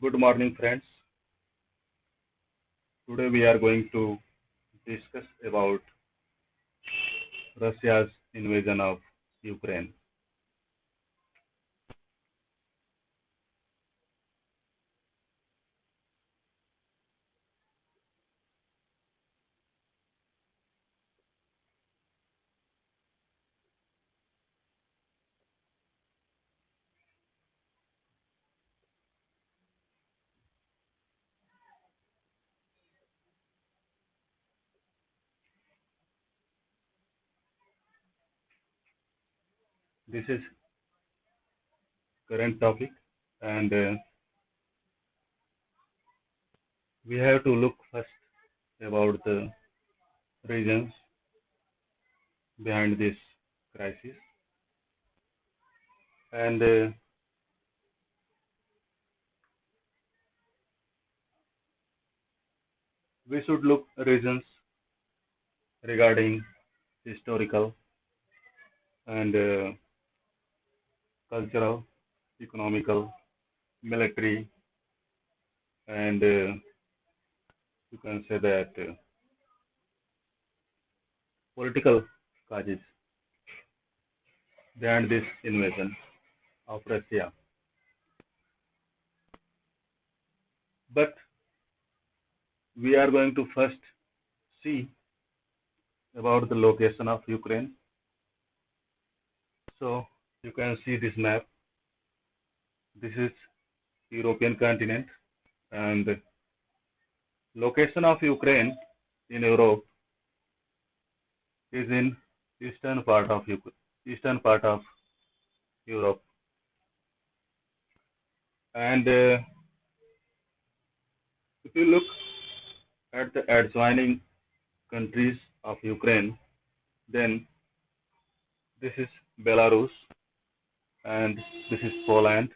Good morning, friends. Today we are going to discuss about Russia's invasion of Ukraine. This is current topic, and we have to look first about the reasons behind this crisis, and we should look reasons regarding historical and cultural, economical, military, and you can say that political causes behind this invasion of Russia. But we are going to first see about the location of Ukraine. So you can see this map. This is European continent, and location of Ukraine in Europe is in eastern part of Europe. And if you look at the adjoining countries of Ukraine, then this is Belarus and this is Poland,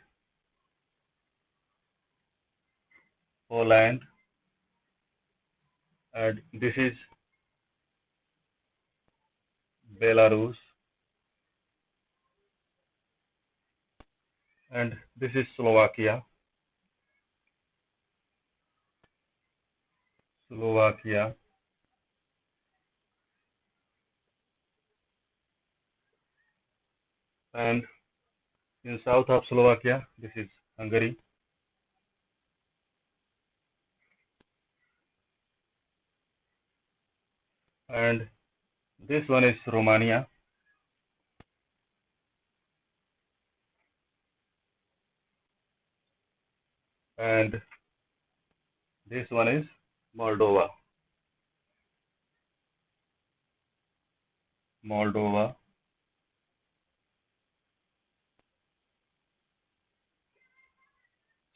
and this is Belarus, and this is Slovakia, and in south of Slovakia, this is Hungary, and this one is Romania, and this one is Moldova. Moldova.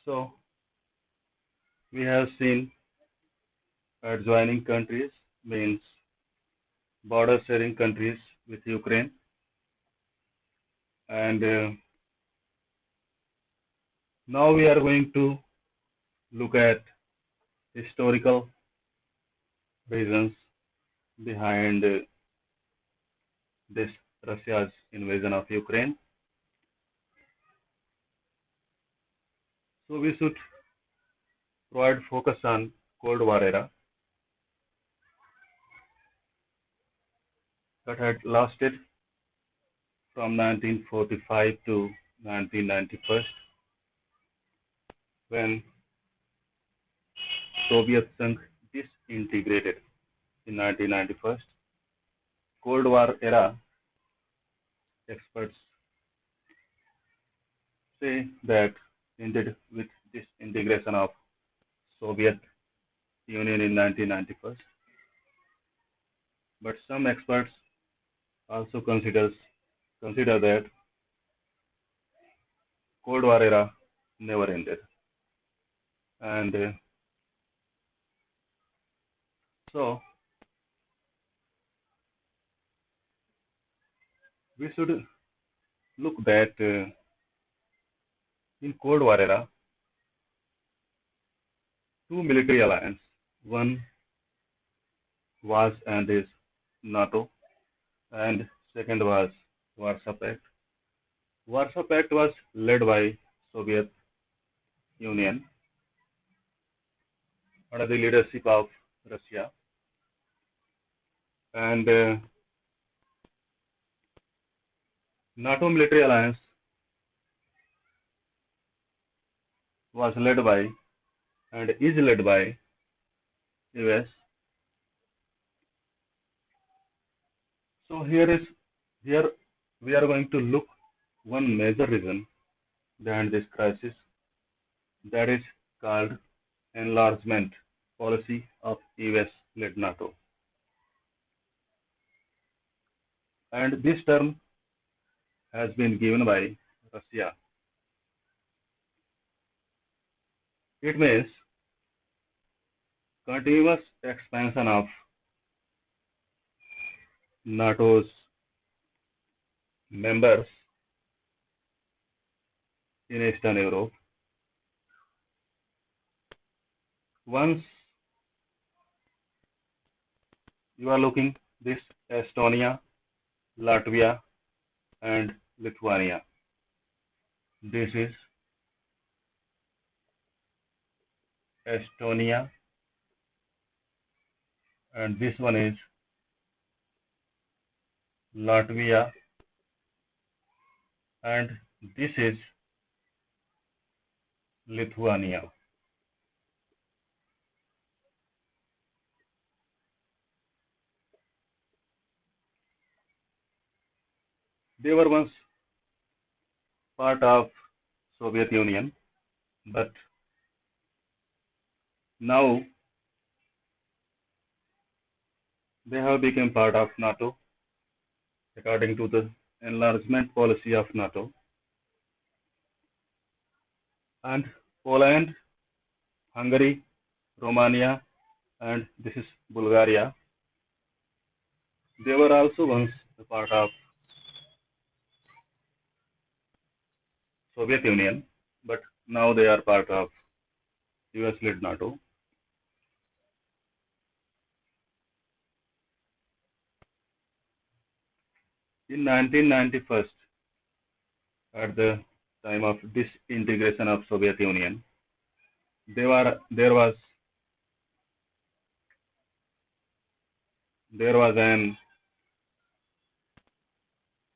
So we have seen adjoining countries means border sharing countries with Ukraine, and now we are going to look at historical reasons behind this Russia's invasion of Ukraine. So we should provide focus on Cold War era that had lasted from 1945 to 1991, when Soviet Sangh disintegrated in 1991. Cold War era experts say that ended with disintegration of Soviet Union in 1991. But some experts also consider that Cold War era never ended, and so we should look that in Cold War era, two military alliances, one was and is NATO, and second was Warsaw Pact. Warsaw Pact was led by Soviet Union, under the leadership of Russia. And NATO military alliance was led by and is led by US. So here we are going to look one major reason behind this crisis, that is called enlargement policy of US-led NATO. And this term has been given by Russia. It means continuous expansion of NATO's members in Eastern Europe. Once you are looking this Estonia, Latvia, and Lithuania. This is Estonia, and this one is Latvia, and this is Lithuania. They were once part of Soviet Union, but now they have become part of NATO according to the enlargement policy of NATO. And Poland, Hungary, Romania, and this is Bulgaria. They were also once a part of Soviet Union, but now they are part of US-led NATO. In 1991, at the time of disintegration of Soviet Union, there was an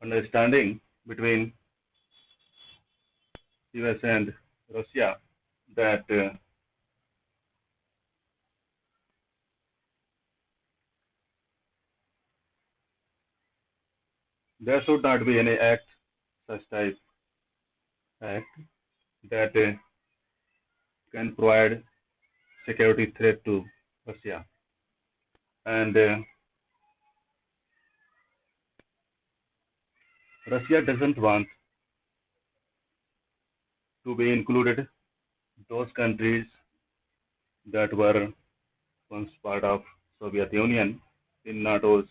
understanding between US and Russia that there should not be any such type act that can provide security threat to Russia. And Russia doesn't want to be included those countries that were once part of Soviet Union in NATO's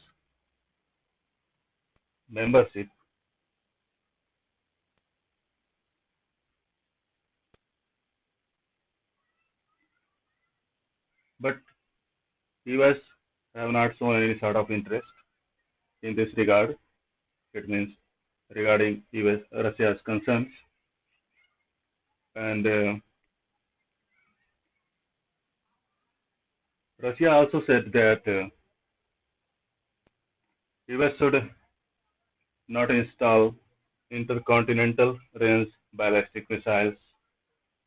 membership. But US have not shown any sort of interest in this regard. It means regarding Russia's concerns. And Russia also said that US should not install intercontinental range ballistic missiles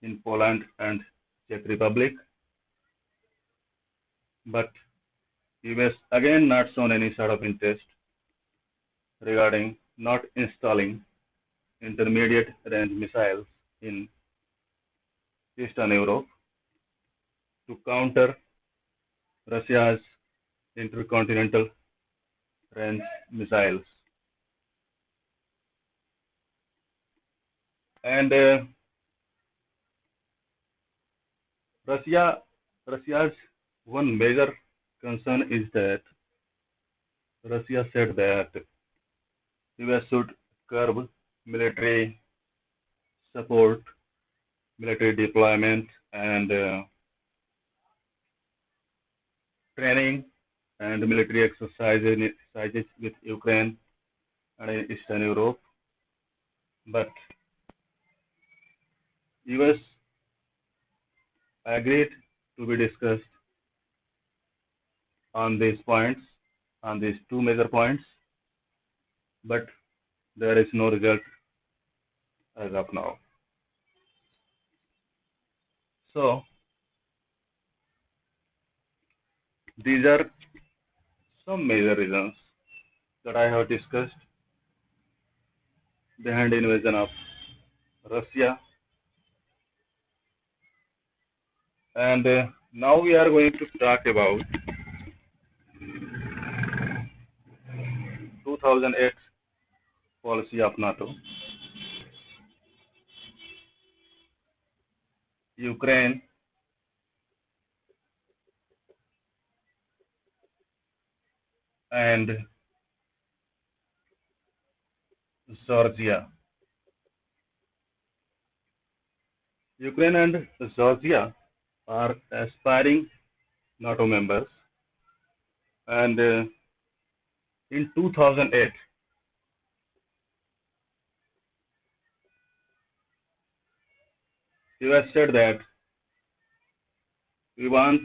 in Poland and Czech Republic. But US again not shown any sort of interest regarding not installing intermediate range missiles in Eastern Europe to counter Russia's intercontinental range missiles. And Russia's one major concern is that Russia said that US should curb military support, military deployment, and training and military exercises with Ukraine and Eastern Europe. But US agreed to be discussed on these points, on these two major points, but there is no result as of now. So these are some major reasons that I have discussed behind the invasion of Russia. And now we are going to talk about 2008 policy of NATO, Ukraine, and Georgia. Ukraine and Georgia are aspiring NATO members, and in 2008, US said that we want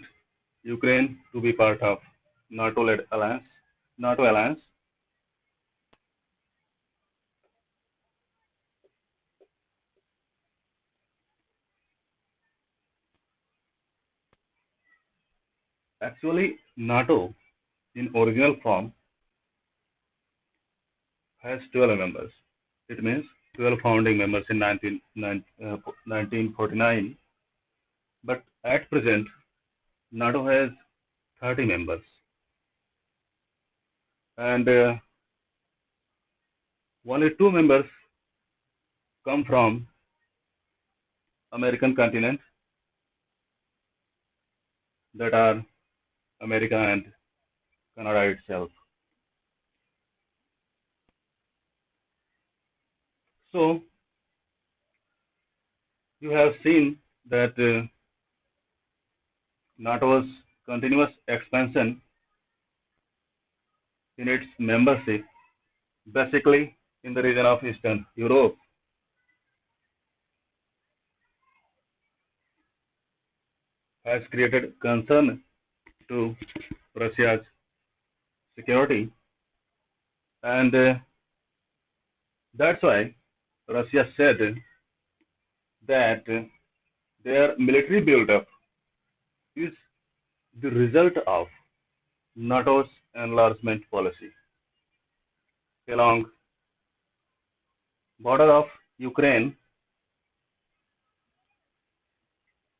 Ukraine to be part of NATO-led alliance, NATO alliance, actually, NATO in original form has 12 members. It means 12 founding members in 1949. But at present, NATO has 30 members. And only two members come from American continent, that are America and Canada itself. So you have seen that NATO's continuous expansion in its membership, basically in the region of Eastern Europe, has created concern to Russia's security, and that's why Russia said that their military buildup is the result of NATO's enlargement policy along border of Ukraine,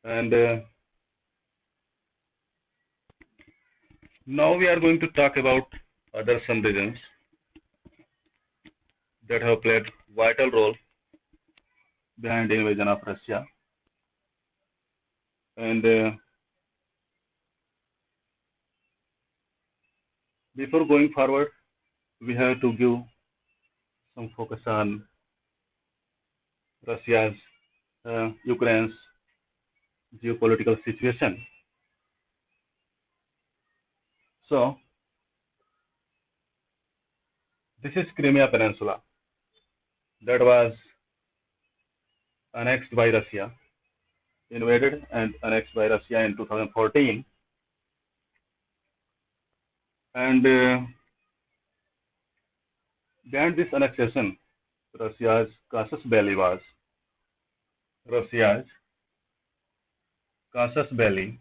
and now we are going to talk about other some regions that have played vital role behind the invasion of Russia. And before going forward, we have to give some focus on Russia's, Ukraine's geopolitical situation. So this is Crimea Peninsula that was annexed by Russia, invaded and annexed by Russia in 2014. And behind this annexation, Russia's casus belli was Russia's casus belli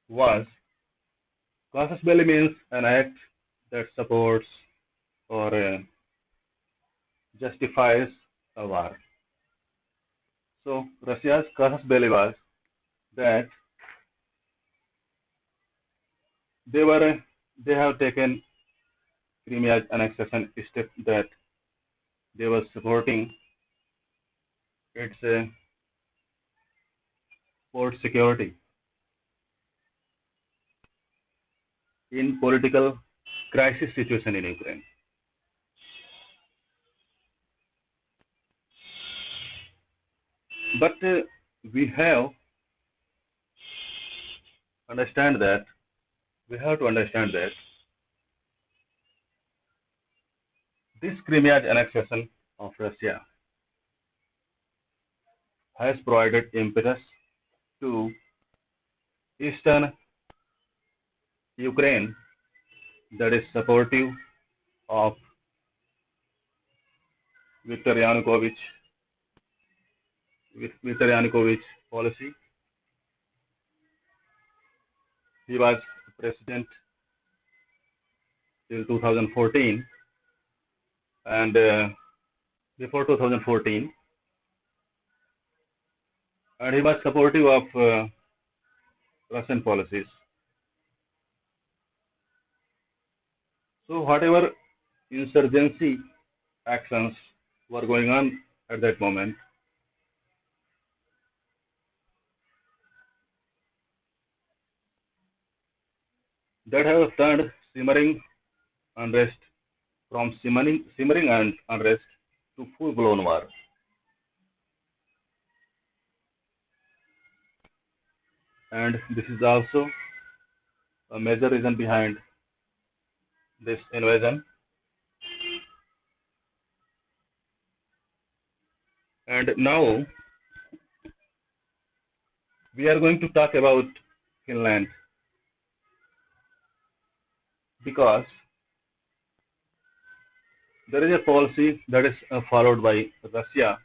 was casus belli means an act that supports or justifies a war. So Russia's casus belli was that they have taken Crimea's annexation step, that they were supporting its port security in political crisis situation in Ukraine. But we have understand that we have to understand that this Crimea's annexation of Russia has provided impetus to eastern Ukraine that is supportive of Viktor Yanukovych policy. He was president till 2014, and before 2014, and he was supportive of Russian policies. So whatever insurgency actions were going on at that moment, that have turned simmering unrest from simmering and unrest to full-blown war. And this is also a major reason behind this invasion. And now we are going to talk about Finland because there is a policy that is followed by Russia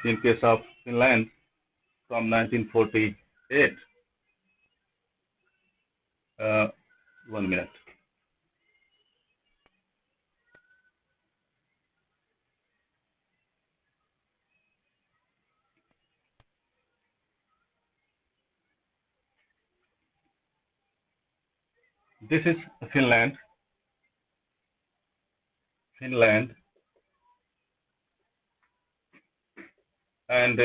in case of Finland from 1948. 1 minute. This is Finland. Finland, and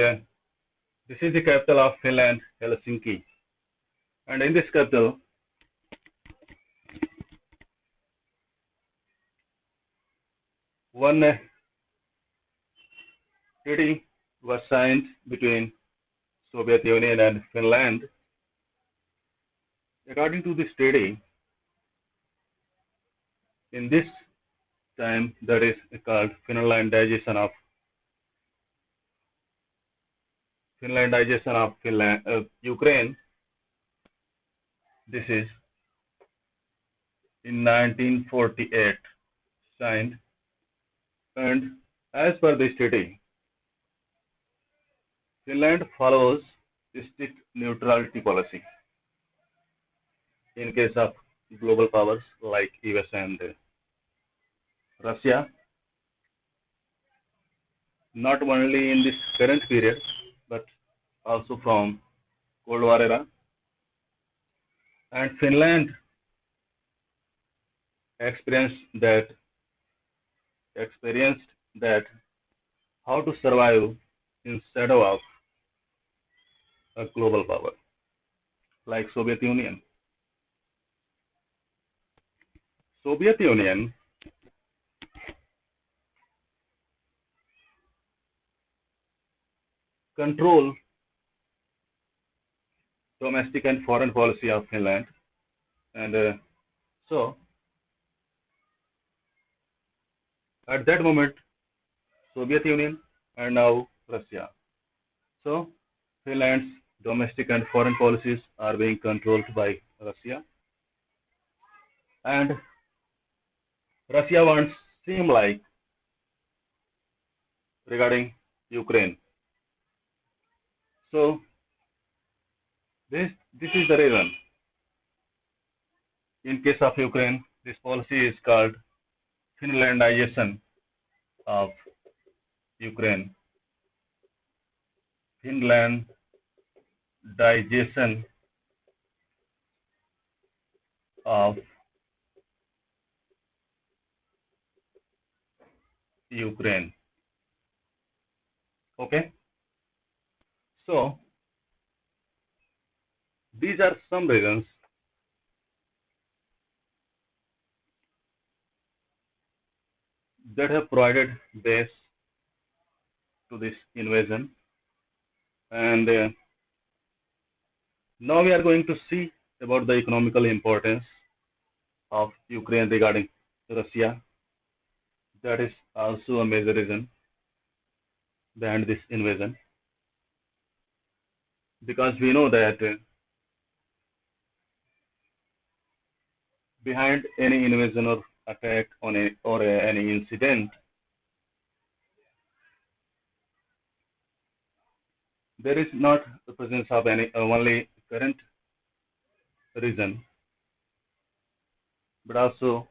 this is the capital of Finland, Helsinki. And in this capital, one treaty was signed between Soviet Union and Finland. According to this treaty, in this time that is called Finlandization of Ukraine. This is in 1948 signed, and as per this treaty, Finland follows strict neutrality policy in case of global powers like US and Russia, not only in this current period, but also from Cold War era. And Finland experienced that how to survive in shadow of a global power like Soviet Union. Soviet Union control domestic and foreign policy of Finland, and so at that moment Soviet Union and now Russia. So Finland's domestic and foreign policies are being controlled by Russia, and Russia wants seem like regarding Ukraine. So this is the reason. In case of Ukraine, this policy is called Finlandization of Ukraine. Finlandization of Ukraine. Okay. So these are some reasons that have provided base to this invasion, and now we are going to see about the economical importance of Ukraine regarding Russia. That is also a major reason behind this invasion, because we know that behind any invasion or attack on any incident, there is not the presence of any only current reason, but also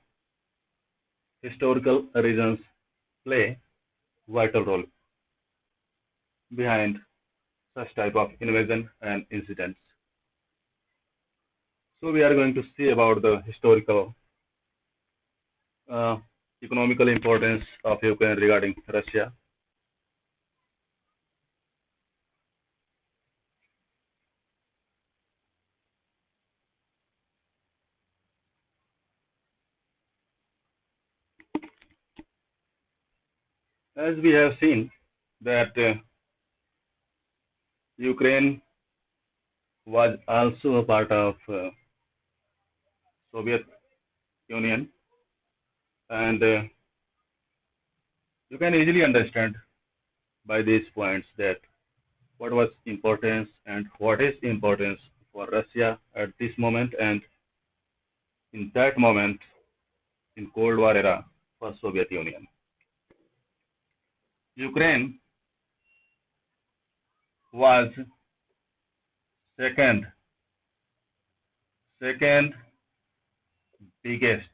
historical reasons play vital role behind such type of invasion and incidents. So we are going to see about the historical, uh, economical importance of Ukraine regarding Russia. As we have seen that Ukraine was also a part of Soviet Union, and you can easily understand by these points that what was importance and what is importance for Russia at this moment and in that moment in Cold War era for Soviet Union. Ukraine was second second biggest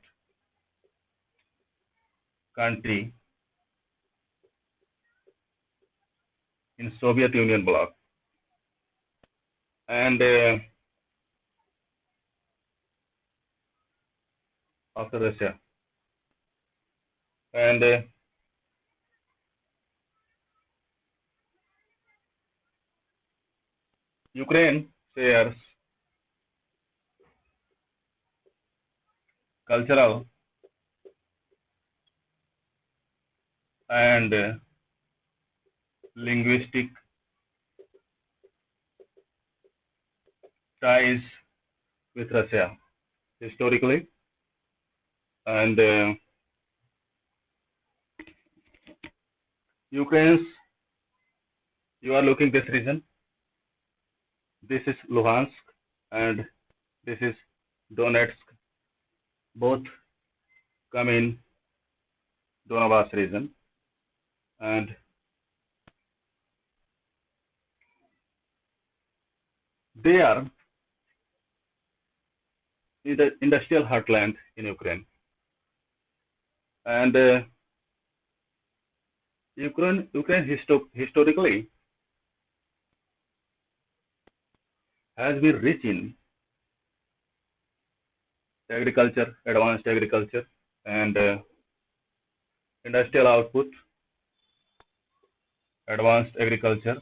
country in Soviet Union bloc, and after Russia, and Ukraine shares cultural and linguistic ties with Russia historically, and Ukraine's, you are looking this region. This is Luhansk and this is Donetsk. Both come in Donbass region, and they are in the industrial heartland in Ukraine. And Ukraine historically has been rich in agriculture, advanced agriculture, and industrial output, advanced agriculture,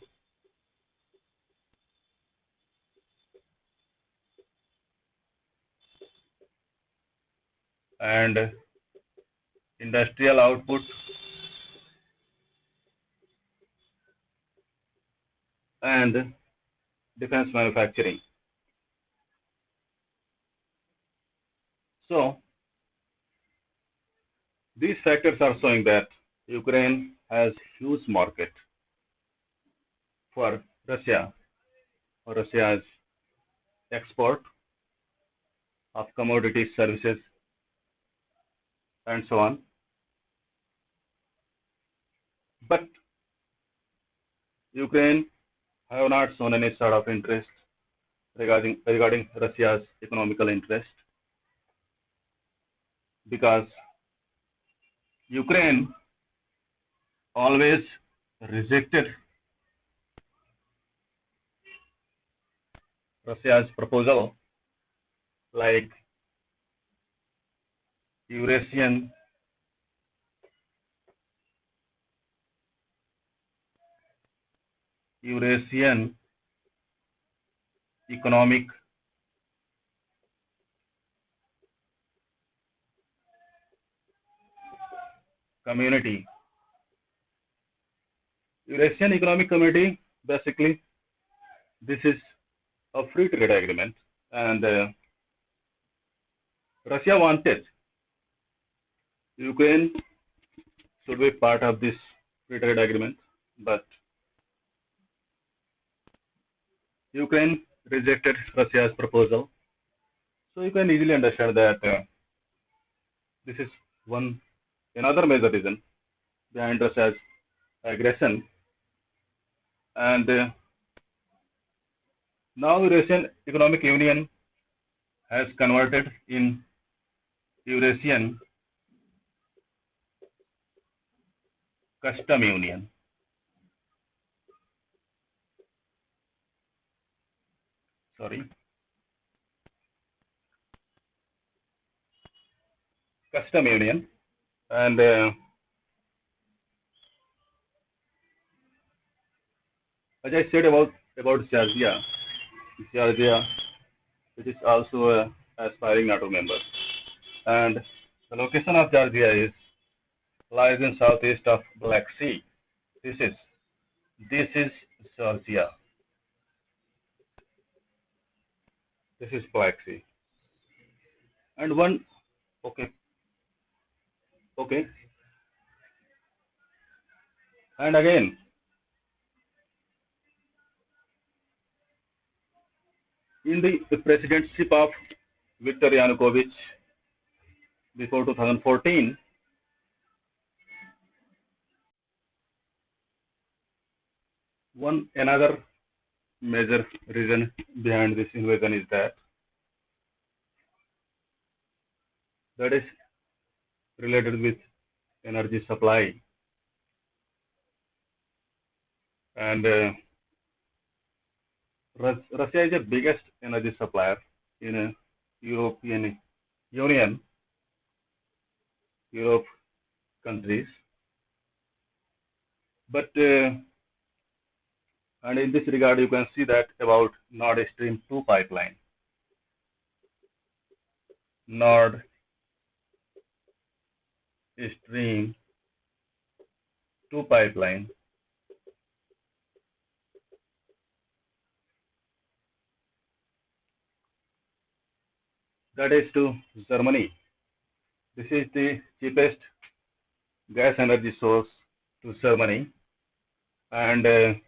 and industrial output, and defense manufacturing. So these factors are showing that Ukraine has huge market for Russia, or Russia's export of commodities, services, and so on. But Ukraine have not shown any sort of interest regarding Russia's economical interest, because Ukraine always rejected Russia's proposal like Eurasian Eurasian Economic Community. Eurasian Economic Community, basically, this is a free trade agreement, and Russia wanted Ukraine should be part of this free trade agreement, but Ukraine rejected Russia's proposal. So you can easily understand that this is one another major reason behind Russia's aggression. And now Eurasian Economic Union has converted in Eurasian Custom Union. Sorry, Custom Union. And as I said about Georgia, which is also a aspiring NATO member, and the location of Georgia is lies in southeast of Black Sea. This is this is Georgia. This is Black Sea. And one okay, okay. And again, in the presidency of Viktor Yanukovych before 2014, one another major reason behind this invasion is that is related with energy supply. And Russia is the biggest energy supplier in European Union, Europe countries. But and in this regard, you can see that about Nord Stream 2 pipeline. Nord Stream 2 pipeline that is to Germany. This is the cheapest gas energy source to Germany, and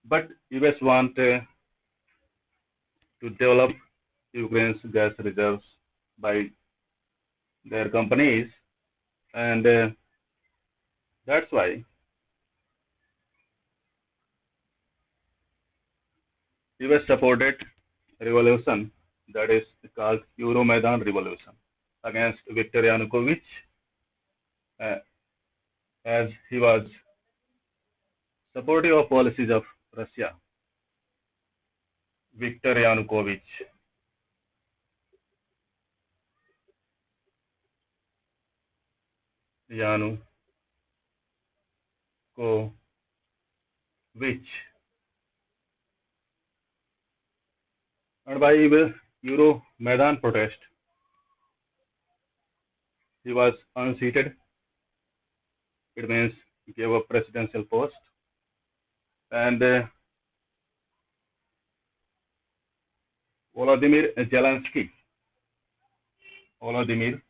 but US want to develop Ukraine's gas reserves by their companies, and that's why US supported revolution that is called Euromaidan Revolution against Viktor Yanukovych, uh, as he was supportive of policies of Russia. Viktor Yanukovych, Yanukovych, and by the Euromaidan protest, he was unseated. It means he gave up presidential post, and Volodymyr Zelensky, Volodymyr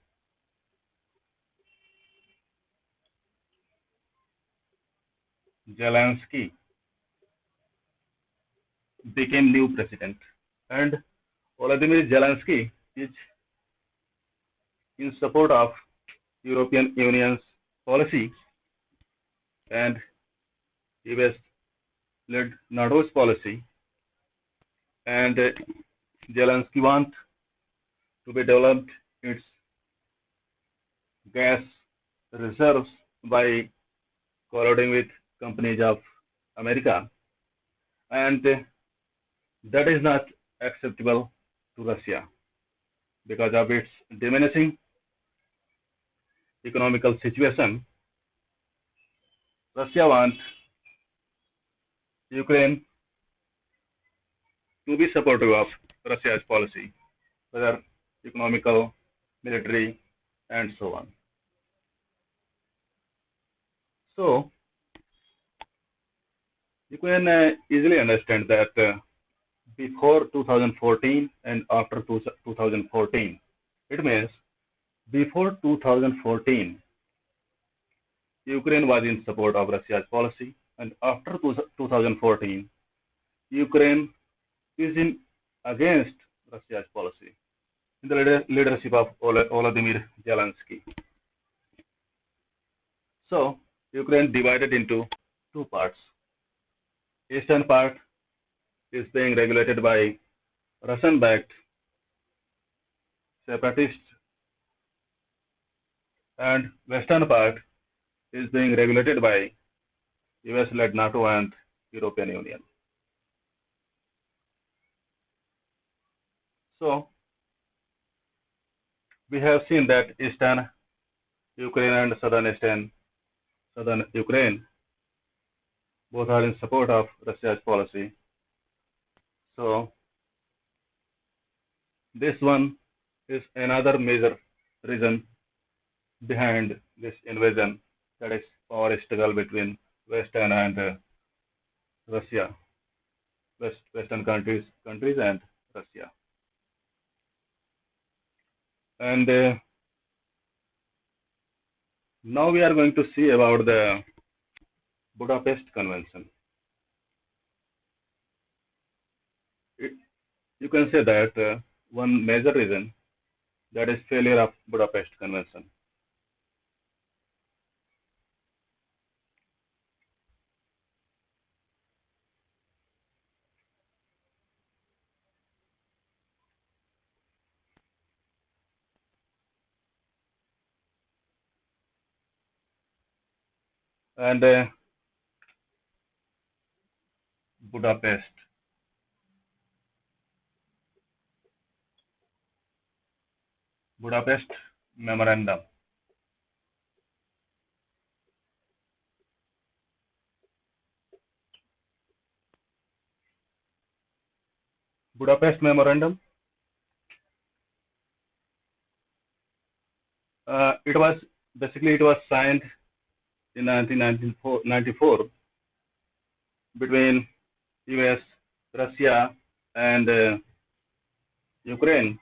Zelensky became new president, and Volodymyr Zelensky is in support of European Union's policy, and he was led NATO's policy, and Zelensky wants to be developed its gas reserves by colluding with companies of America, and that is not acceptable to Russia because of its diminishing economical situation. Russia wants Ukraine to be supportive of Russia's policy, whether economical, military, and so on. So you can easily understand that before 2014 and after 2014, it means Before 2014, Ukraine was in support of Russia's policy, and after 2014, Ukraine is in against Russia's policy in the leadership of Volodymyr Zelensky. So Ukraine divided into two parts. Eastern part is being regulated by Russian-backed separatists, and western part is being regulated by US-led NATO and European Union. So we have seen that eastern Ukraine and southern Ukraine both are in support of Russia's policy. So this one is another major reason behind this invasion, that is power struggle between Western and Russia, Western countries and Russia. And now we are going to see about the Budapest Convention. You can say that one major reason, that is failure of Budapest Convention. And Budapest Budapest Memorandum. Budapest Memorandum. It was signed in 1994 between US, Russia, and Ukraine.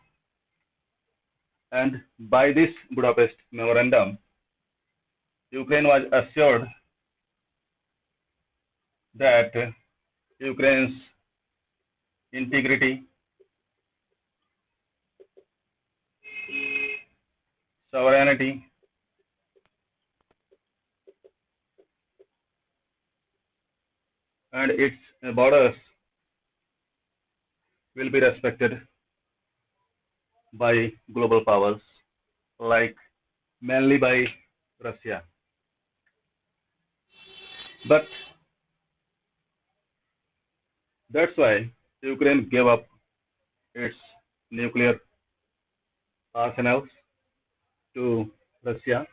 And by this Budapest Memorandum, Ukraine was assured that Ukraine's integrity, sovereignty, and its borders will be respected by global powers, like mainly by Russia. But that's why Ukraine gave up its nuclear arsenals to Russia,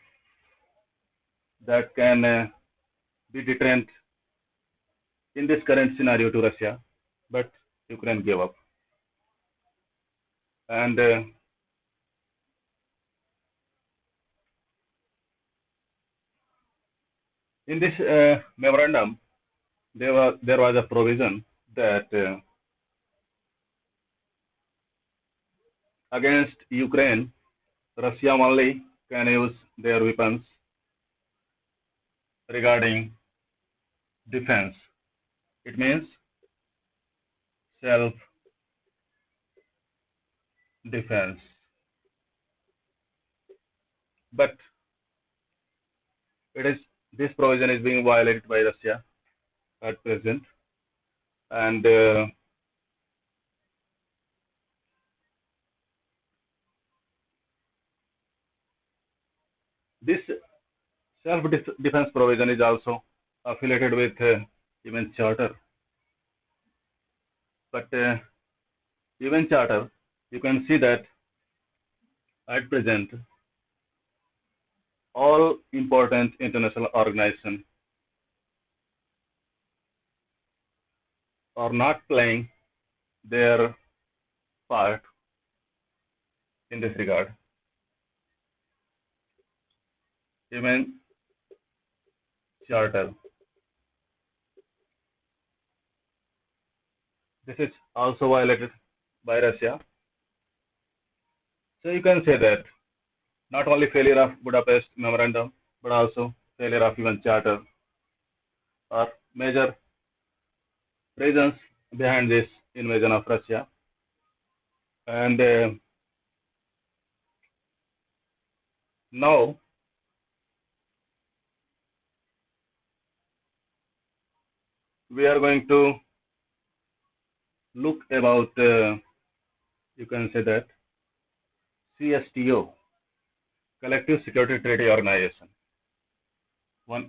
that can be deterrent in this current scenario to Russia, but Ukraine gave up. And in this memorandum, there was a provision that against Ukraine, Russia only can use their weapons regarding defense. It means self defense. But this provision is being violated by Russia at present, and this self defense provision is also affiliated with UN Charter. But UN Charter, you can see that at present all important international organizations are not playing their part in this regard. UN Charter. This is also violated by Russia. So you can say that not only failure of Budapest Memorandum, but also failure of UN Charter are major reasons behind this invasion of Russia. And now we are going to look about, you can say that, CSTO, Collective Security Treaty Organization.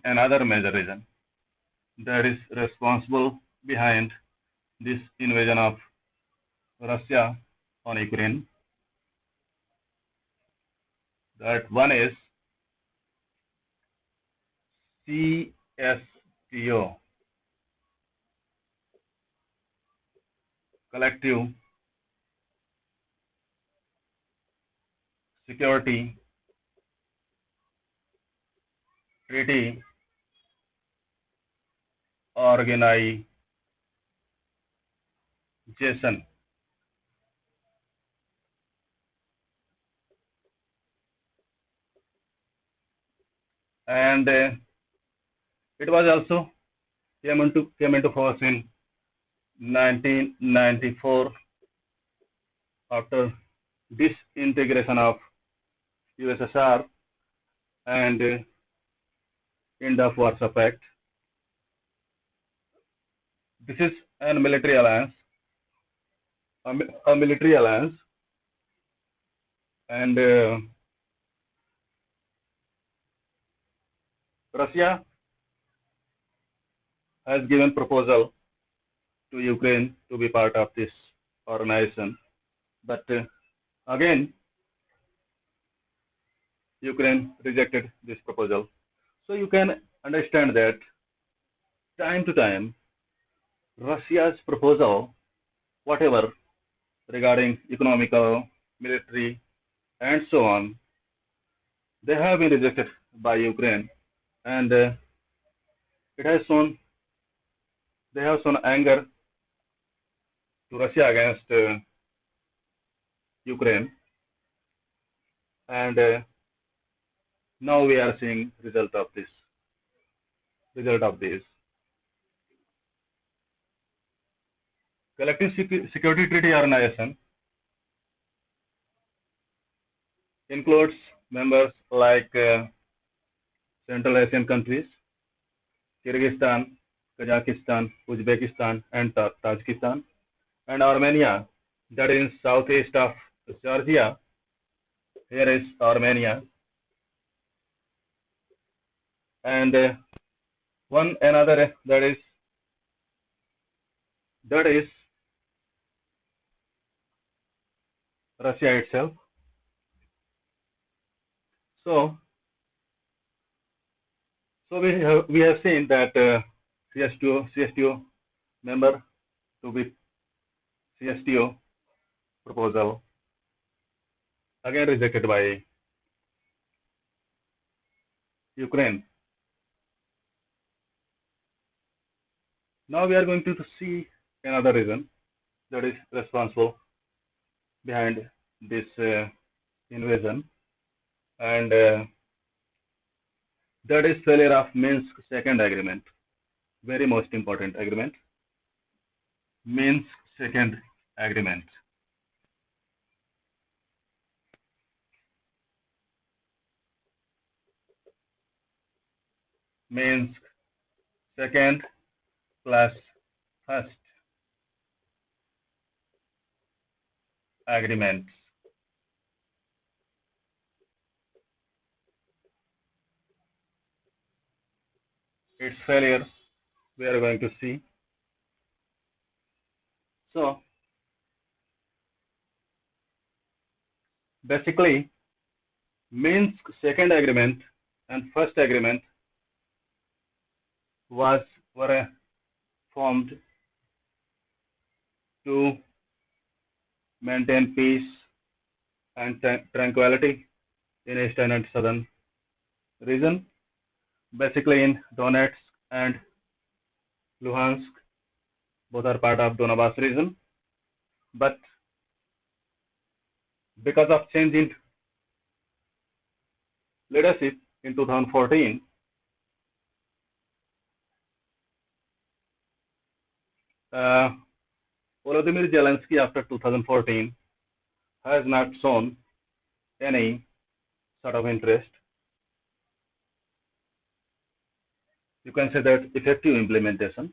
Another major reason that is responsible behind this invasion of Russia on Ukraine. That one is CSTO, Collective Security Treaty Organization. And it was also came into force in 1994 after disintegration of USSR and end of Warsaw Pact. This is a military alliance, a military alliance, and Russia has given proposal to Ukraine to be part of this organization, but again Ukraine rejected this proposal. So you can understand that time to time Russia's proposal, whatever regarding economical, military, and so on, they have been rejected by Ukraine, and it has shown they have shown anger to Russia against Ukraine, and now we are seeing result of this. Result of this. Collective Security Treaty Organization includes members like Central Asian countries, Kyrgyzstan, Kazakhstan, Uzbekistan, and Tajikistan, and Armenia, that is southeast of Georgia. Here is Armenia, and one another that is Russia itself. So we have seen that CSTO member to be CSTO proposal again rejected by Ukraine. Now we are going to see another reason that is responsible behind this invasion, and that is failure of Minsk Second Agreement. Very most important agreement, Minsk Second Agreement. Minsk Second plus First Agreement. Its failure we are going to see. So basically, Minsk Second Agreement and First Agreement were formed to maintain peace and tranquility in eastern and southern region, basically in Donetsk and Luhansk, both are part of Donbass region. But because of change in leadership in 2014, uh, Volodymyr Zelensky after 2014 has not shown any sort of interest. You can say that effective implementation,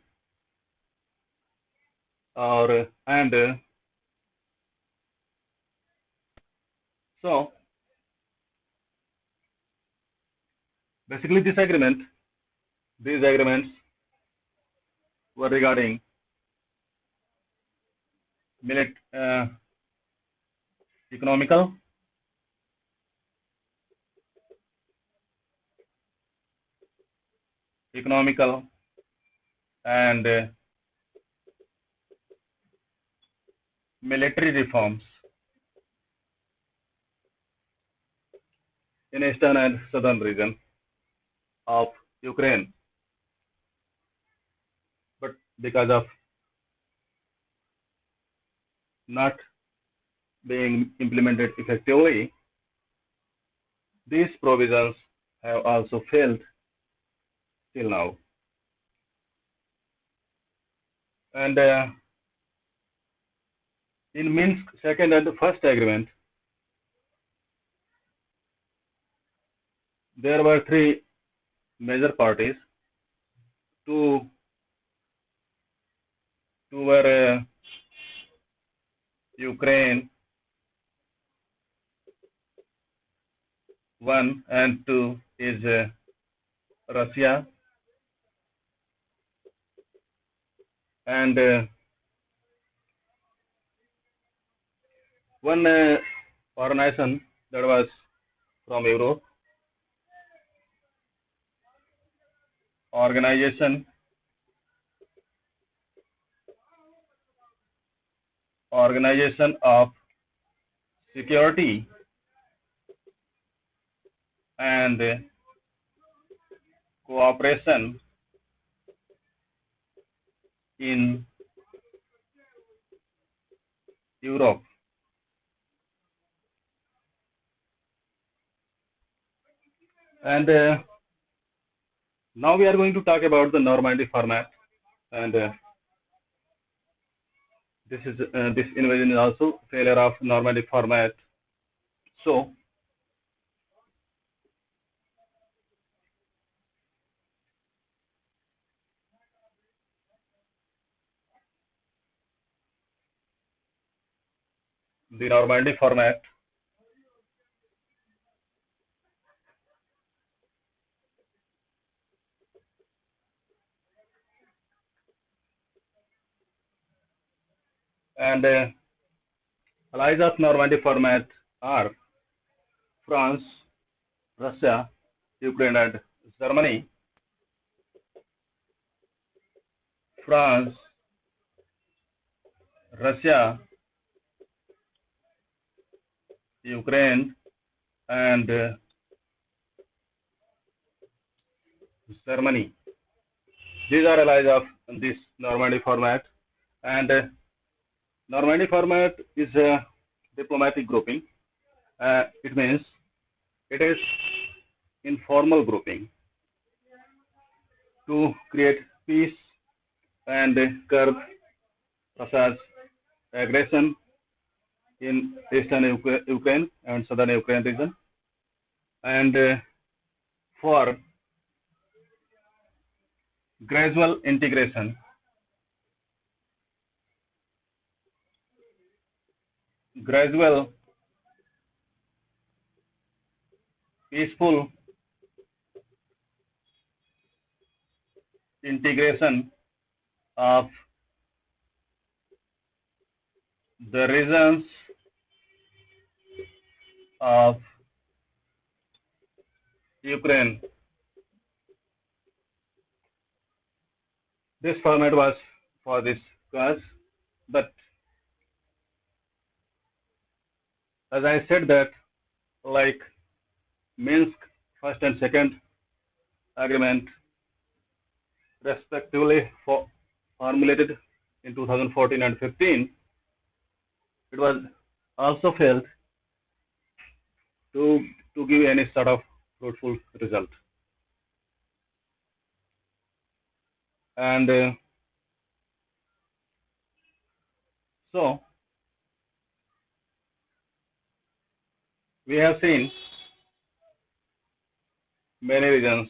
or and so basically these agreements were regarding uh, economical, economical and military reforms in eastern and southern region of Ukraine. But because of not being implemented effectively, these provisions have also failed till now. And in Minsk second and first agreement, there were three major parties. Two, two were Ukraine, one and two is Russia, and one foreign nation that was from Europe, organization organization of security and cooperation in Europe. And now we are going to talk about the Normandy format, and this invasion is also failure of Normandy format. So the Normandy format and allies of Normandy format are France, Russia, Ukraine, and Germany. France, Russia, Ukraine, and Germany. These are allies of this Normandy format, and Normandy format is a diplomatic grouping. It means it is informal grouping to create peace and curb Russia's aggression in eastern Ukraine and southern Ukraine region, and for gradual integration, gradual peaceful integration of the regions of Ukraine. This format was for this class, but as I said that, like Minsk first and second agreement respectively formulated in 2014 and 15, it was also failed to give any sort of fruitful result. And so we have seen many reasons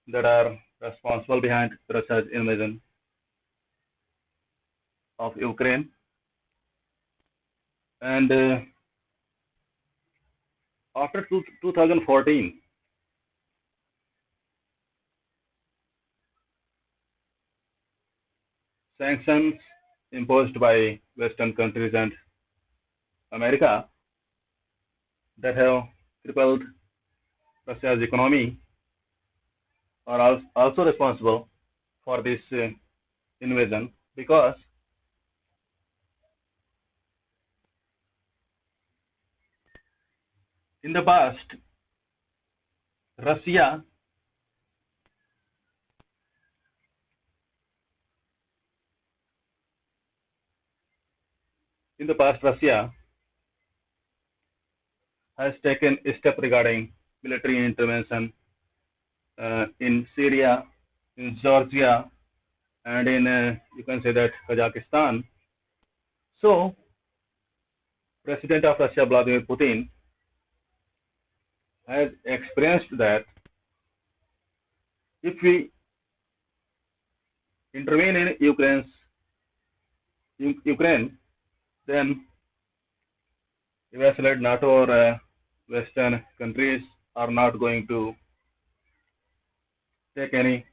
that are responsible behind Russia's invasion of Ukraine. And after 2014, sanctions imposed by Western countries and America that have crippled Russia's economy are also responsible for this invasion, because in the past, Russia Russia has taken a step regarding military intervention in Syria, in Georgia, and in you can say that Kazakhstan. So, President of Russia Vladimir Putin has experienced that if we intervene in Ukraine, then US-led NATO or Western countries are not going to take any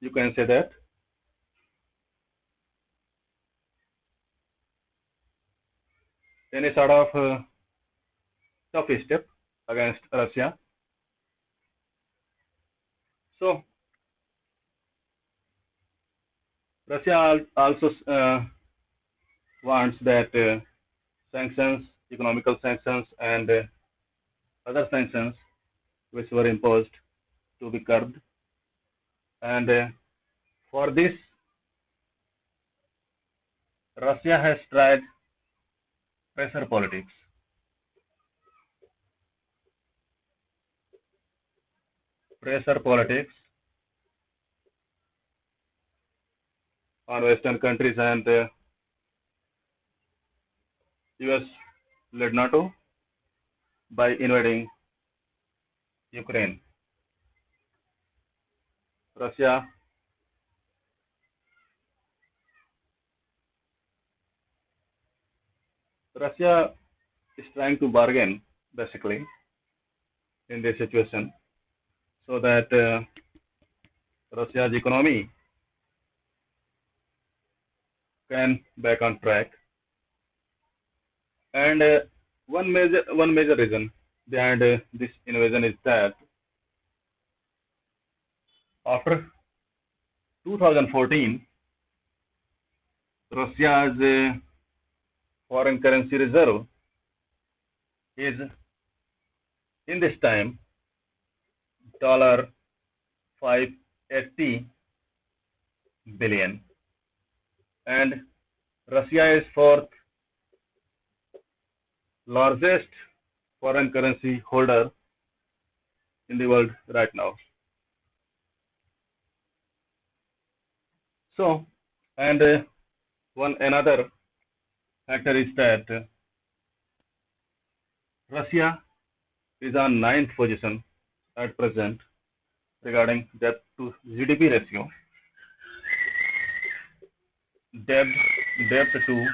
you can say that any sort of tough step against Russia. So Russia also wants that sanctions, economical sanctions, and other sanctions which were imposed to be curbed. And for this, Russia has tried pressure politics. Pressure politics on Western countries and US-led NATO by invading Ukraine. Russia Russia is trying to bargain basically in this situation so that Russia's economy can back on track. And one major reason behind this invasion is that after 2014, Russia's foreign currency reserve is in this time dollar 580 billion, and Russia is fourth largest foreign currency holder in the world right now. So, and one another factor is that Russia is on ninth position at present regarding debt to GDP ratio. Debt debt to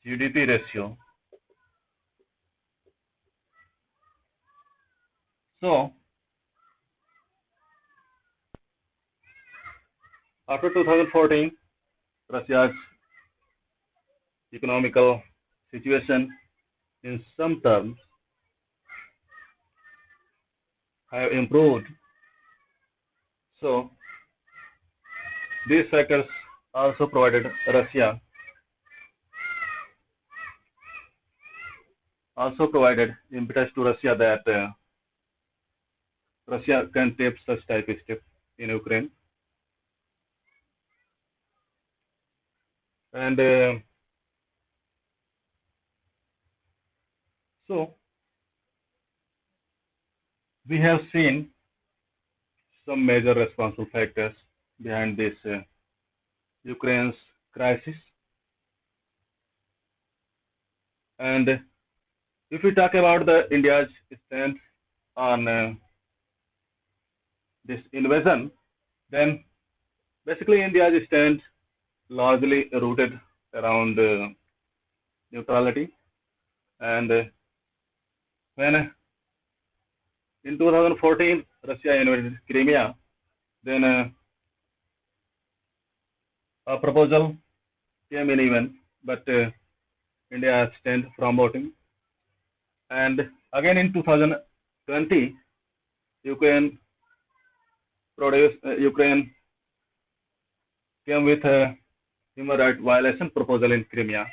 GDP ratio. So after 2014, Russia's economical situation in some terms have improved. So these factors also provided impetus to Russia that Russia can take such type of step in Ukraine. And so we have seen some major responsible factors behind this Ukraine's crisis. And if we talk about the India's stance on this invasion, then basically India's stand largely rooted around neutrality. And when in 2014 Russia invaded Crimea, then a proposal came in even, but India stand from voting. And again in 2020, Ukraine Ukraine came with a human rights violation proposal in Crimea,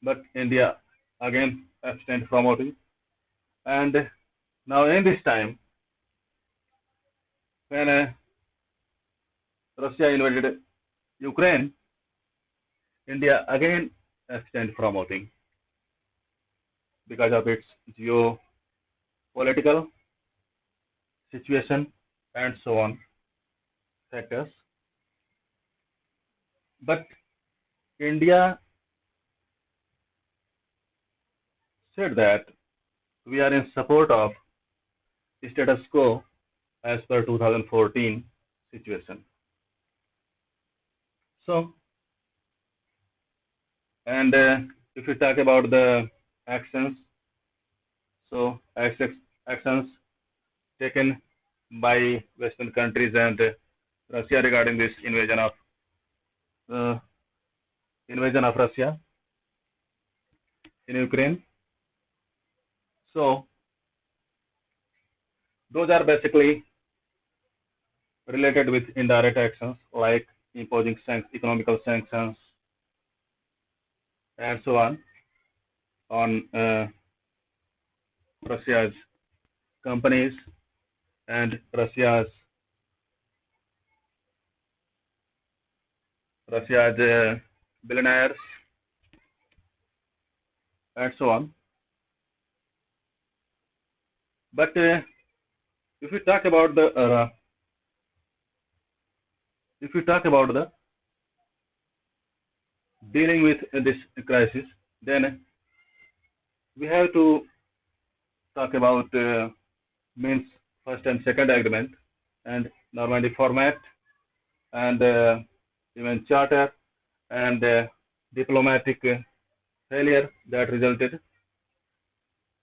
but India again abstained from voting. And now in this time, when Russia invaded Ukraine, India again abstained from voting because of its geopolitical situation and so on factors. But India said that we are in support of status quo as per 2014 situation. So, and if we talk about the actions, so actions taken by Western countries and Russia regarding this uh, invasion of Russia in Ukraine. So those are basically related with indirect actions like imposing economical sanctions and so on Russia's companies and Russia's billionaires and so on. But if we talk about the if we talk about the dealing with this crisis, then we have to talk about means first and second agreement and Normandy format and even charter and diplomatic failure that resulted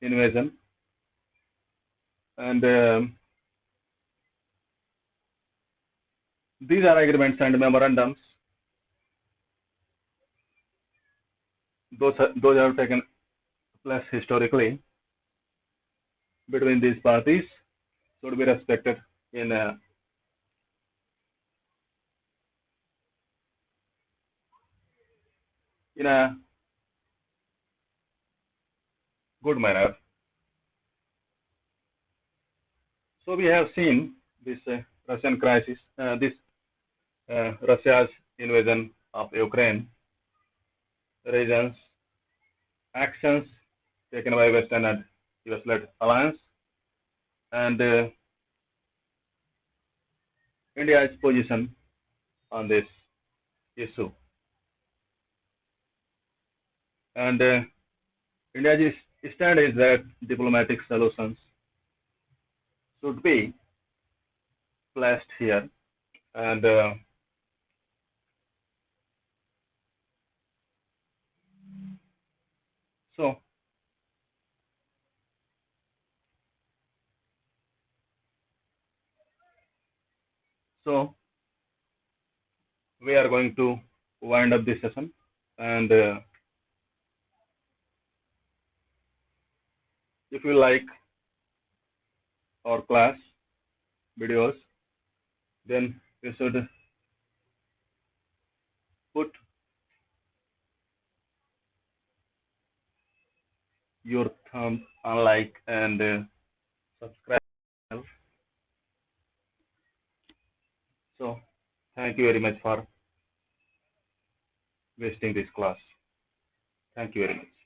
invasion and these are agreements and memorandums. Those have taken place historically between these parties should be respected in a good manner. So we have seen this Russian crisis, this Russia's invasion of Ukraine, reasons, actions taken by Western and US-led alliance, and India's position on this issue. And India's stand is that diplomatic solutions should be placed here. And so, so we are going to wind up this session. And if you like our class videos, then you should put your thumb on like and subscribe. So thank you very much for wasting this class. Thank you very much.